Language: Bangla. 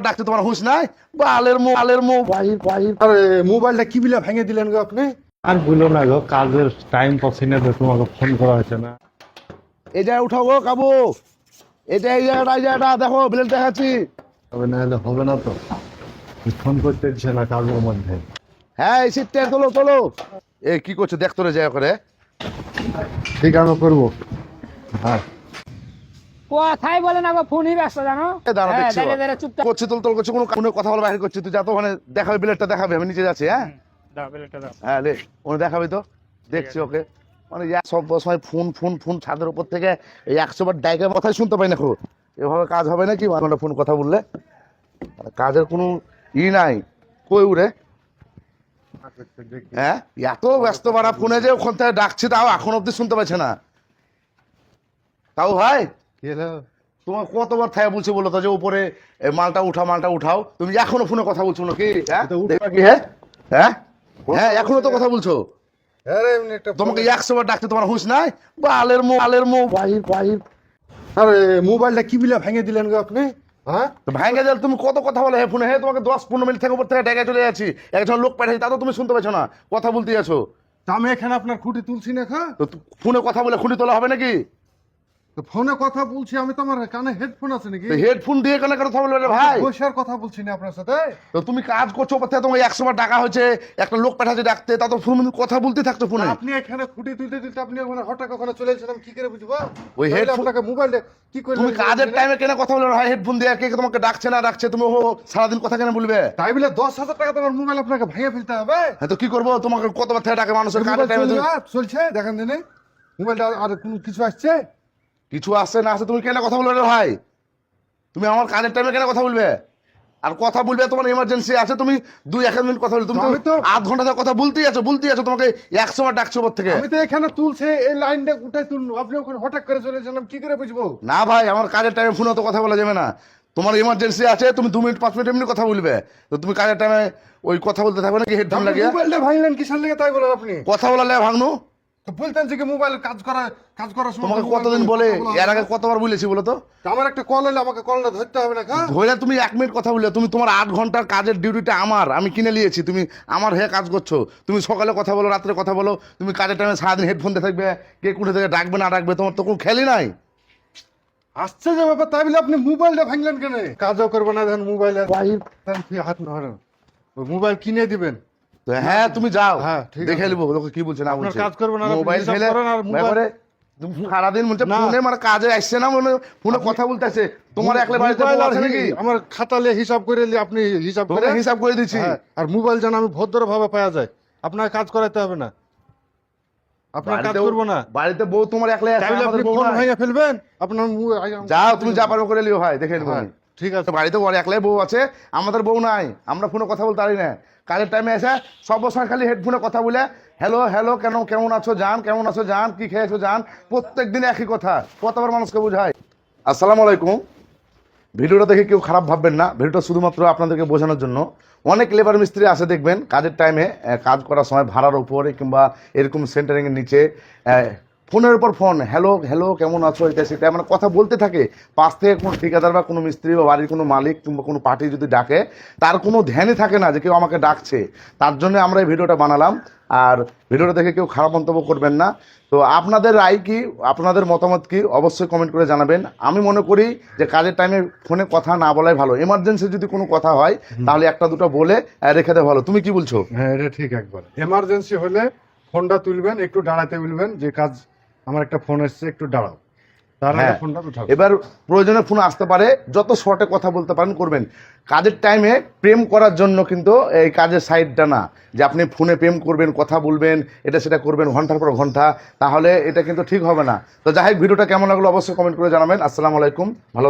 ডাকতে তোমার হুঁশ নাই? বালের আরে মোবাইলটা কি বিলা ভেঙে দিলেন গো আপনি? আর বলো না গো, কাজের টাইম পাচ্ছি না, তোমাকে ফোন করা হয়েছে না। এই জায়গায় উঠাও গো কাবু, এই জায়গাটা দেখো, ব্লেড দেখাচ্ছি। তবে না হলে হবে না তো, ফোন করতে দিচ্ছে না কাজের মধ্যে। হ্যাঁ এই সিটটা তোলো। এ কি করছো দেখতো রে জায়গা করে। ঠিক আমি করবো। হ্যাঁ কথাই বলে না গো, ফোনই ব্যস্ত জানো। দাঁড়া দেখছি দাঁড়িয়ে চুপচাপ করছি, তোল করছি, কোনো কথা বলা বাইরে করছি। তুই যা তো ওখানে দেখাবে, ব্লেডটা দেখাবে, আমি নিচে যাচ্ছি। হ্যাঁ দাও বেলেটটা দাও। হ্যাঁ রে, ওখানে দেখাবি তো, দেখছি ওকে। মানে সব সময় ফোন ছাদের উপর থেকে এই 100 বার ডাইকের কথাই শুনতে পাই না। খুব এভাবে কাজ হবে নাকি? ফোন কথা বললে কাজের কোনো নাই। কই উড়ে? হ্যাঁ এত ব্যস্ত বাড়া ফোনে যে ওখান থেকে ডাকছি, তাও এখন অব্দি শুনতে পাচ্ছে না। তাও ভাই কি হলো? তোমার কতবার থাই বলছি বলো তো যে উপরে মালটা উঠাও, তুমি এখনো ফোনে কথা বলছো নাকি? হ্যাঁ দেখবা কি? হ্যাঁ এখনো তো কথা বলছো। আরে এমনি একটা তোমাকে 100 বার ডাকতে তোমার হুঁশ নাই? বালের মোবাইল। আরে মোবাইলটা কি বিলা ভেঙে দিলেন গো আপনি? হ্যাঁ তো ভাঙে গেল, তুমি কত কথা বলে হে ফোনে। হে তোমাকে 10-15 মিনিট থেকে উপর থেকে ডেকে চলে যাচ্ছি, একজন লোক পাঠাচ্ছি, তা তো তুমি শুনতে পাচ্ছ না, কথা বলতে যাচ্ছো। তা আমি এখানে আপনার খুঁটি তুলছি না খা। তো ফোনে কথা বলে খুঁটি তোলা হবে নাকি? তো ফোনে কথা বলছি আমি, তো আমার কানে হেডফোন আছে নাকি? হেডফোন দিয়ে কেন কথা বলবে রে ভাই? বসার কথা বলছি না আপনার সাথে। তো তুমি কাজ করছো উপর থেকে, তোমাকে 100 বার ডাকা হয়েছে, একটা লোক পাঠাচ্ছে ডাকতে, তা তো ফোন কথা বলতে থাকতো ফোনে। আপনি এখানে খুঁটি তুলতে আপনি ওখানে হঠাৎ ওখানে চলে এসেছেন, আমি কি করে বুঝবো? ওই তাহলে হেডফোন আপনাকে মোবাইলটা কি করে তুমি কাজের টাইমে কেন কথা বলবে ভাই? হেডফোন দিয়ে কে তোমাকে ডাকছে না ডাকছে, তুমি সারাদিন কথা কেন বলবে? তাই বলে 10,000 টাকা তোমার মোবাইল আপনাকে ভেঙে ফেলতে হবে? হ্যাঁ তো কি করবো? তোমাকে কতবার থেকে ডাকে মানুষের কাজের টাইমে? চলছে দেখেন দিনে মোবাইলটা আর কোনো কিছু আসছে? কিছু আসছে না আসছে, তুমি কেন কথা বলবে রে ভাই? তুমি আমার কাজের টাইমে কেন কথা বলবে? আর কথা বলবে তোমার ইমার্জেন্সি আছে, তুমি 2-1 মিনিট কথা বলবে, তুমি আমি তো তো 8 ঘন্টা ধরে কথা বলতেই আছো। তোমাকে 100 বার ডাকছো উপর থেকে। আমি তো এখানে তুলছে এই লাইনটা উঠাই তুললো, আপনি ওখানে হঠাৎ করে চলে এসেছেন, আমি কি করে বুঝবো? না ভাই, আমার কাজের টাইমে ফোনে তো কথা বলা যাবে না। তোমার ইমার্জেন্সি আছে, তুমি 2 মিনিট 5 মিনিট এমনি কথা বলবে, তো তুমি কাজের টাইমে ওই কথা বলতে থাকবে নাকি হেডফোন আপনি লাগিয়ে? মোবাইলটা ভাঙলেন কিসের লেগে তাই বলেন আপনি? কথা বলালে ভাঙনু? তো বলতেন যে কি মোবাইল কাজ করার সময় তোমাকে মোবাইল কতদিন বলে, কথা বলা এর হবে আগে না? কতবার বলেছি বলো তো? তো আমার একটা কল এলে আমাকে কলটা ধরতে হবে না কা? ধরে তুমি 1 মিনিট কথা বললে, তোমার 8 ঘন্টার কাজের ডিউটিটা আমি কিনে নিয়েছি, তুমি আমার হয়ে কাজ করছো। তুমি সকালে কথা বলো, রাত্রে কথা বলো, তুমি কাজের টাইমে সারাদিন হেডফোন দিয়ে থাকবে, কে কোথা থেকে ডাকবে না ডাকবে, তোমার তো কোনো খেয়ালই নাই। আসছে যে ব্যাপার, তাই বলে আপনি মোবাইলটা ভাঙলেন কেন? কাজও করবে না দেখেন মোবাইলে হাত ধরেন, ওই মোবাইল কিনে দিবেন। তো হ্যাঁ তুমি যাও, হ্যাঁ, ঠিক দেখে আছে। নেবো লোকে কি বলছে না আপনার বলছে। কাজ করবে না, আপনি মোবাইল হিসাব ফেলে করেন আর মোবাইল- ব্যাপারে তুমি সারাদিন বলছে না। ফোনে, মানে কাজে আসছে না, মানে ফোনে কথা বলতে আসছে। তোমার একলা বাড়িতে মোবাইল বউ আর আছে নাকি? আমার খাতালে হিসাব করে আপনি হিসাব করে তোমাকে হিসাব করে দিচ্ছি। হ্যাঁ, আর মোবাইল যেন আমি ভদ্রভাবে পাওয়া যায়, আপনার কাজ করাতে হবে না, আপনার কাজ বাড়িতেও- করবো না। বাড়িতে বউ তোমার একলাই আছে, তাহলে আপনি আমাদের বউ ফোন নাই। ভেঙে ফেলবেন আপনার যাও তুমি যা পারো করে লিও ভাই, দেখে নেবো হ্যাঁ, আমি। ঠিক আছে। বাড়িতে ওর একলাই বউ আছে, আমাদের বউ নাই, আমরা ফোনে কথা বলতে পারি না। কাজের টাইমে এসে সব সময় খালি হেডফোনে কথা বলে হ্যালো কেমন আছো জান, কি খেয়েছো জান, প্রত্যেক দিন একই কথা, কতবার মানুষকে বোঝায়। আসসালামু আলাইকুম। ভিডিওটা দেখে কেউ খারাপ ভাববেন না, ভিডিওটা শুধুমাত্র আপনাদেরকে বোঝানোর জন্য। অনেক লেবার মিস্ত্রি আছে দেখবেন কাজের টাইমে কাজ করার সময় ভাড়ার উপরে কিংবা এরকম সেন্টারিংয়ের নিচে ফোনের উপর ফোন, হ্যালো কেমন আছো, এটা সেটা মানে কথা বলতে থাকে। পাশ থেকে কোনো ঠিকাদার বা কোনো মিস্ত্রি বা বাড়ির কোনো মালিক কিংবা কোনো পার্টি যদি ডাকে, তার কোনো ধ্যানই থাকে না যে কেউ আমাকে ডাকছে। তার জন্য আমরা এই ভিডিওটা বানালাম। আর ভিডিওটা দেখে কেউ খারাপ মন্তব্য করবেন না। তো আপনাদের রায় কি, আপনাদের মতামত কি, অবশ্যই কমেন্ট করে জানাবেন। আমি মনে করি যে কাজের টাইমে ফোনে কথা না বলাই ভালো। এমার্জেন্সি যদি কোনো কথা হয় তাহলে একটা দুটো বলে রেখে দেওয়া ভালো। তুমি কি বলছো? হ্যাঁ, এটা ঠিক একবার। এমার্জেন্সি হলে ফোনটা তুলবেন, একটু দাঁড়াতে বলবেন যে কাজ, আমার একটা ফোন এসছে, একটু দাঁড়াও, তার আগে হ্যাঁ। ফোনটা উঠাবেন। এবার প্রয়োজনে ফোন আসতে পারে, যত শর্টে কথা বলতে পারেন করবেন। কাজের টাইমে প্রেম করার জন্য কিন্তু এই কাজের সাইডটা না, যে আপনি ফোনে প্রেম করবেন, কথা বলবেন, এটা সেটা করবেন ঘন্টার পর ঘন্টা, তাহলে এটা কিন্তু ঠিক হবে না। তো যাই হোক, ভিডিওটা কেমন লাগলো অবশ্যই কমেন্ট করে জানাবেন। আসসালামু আলাইকুম, ভালো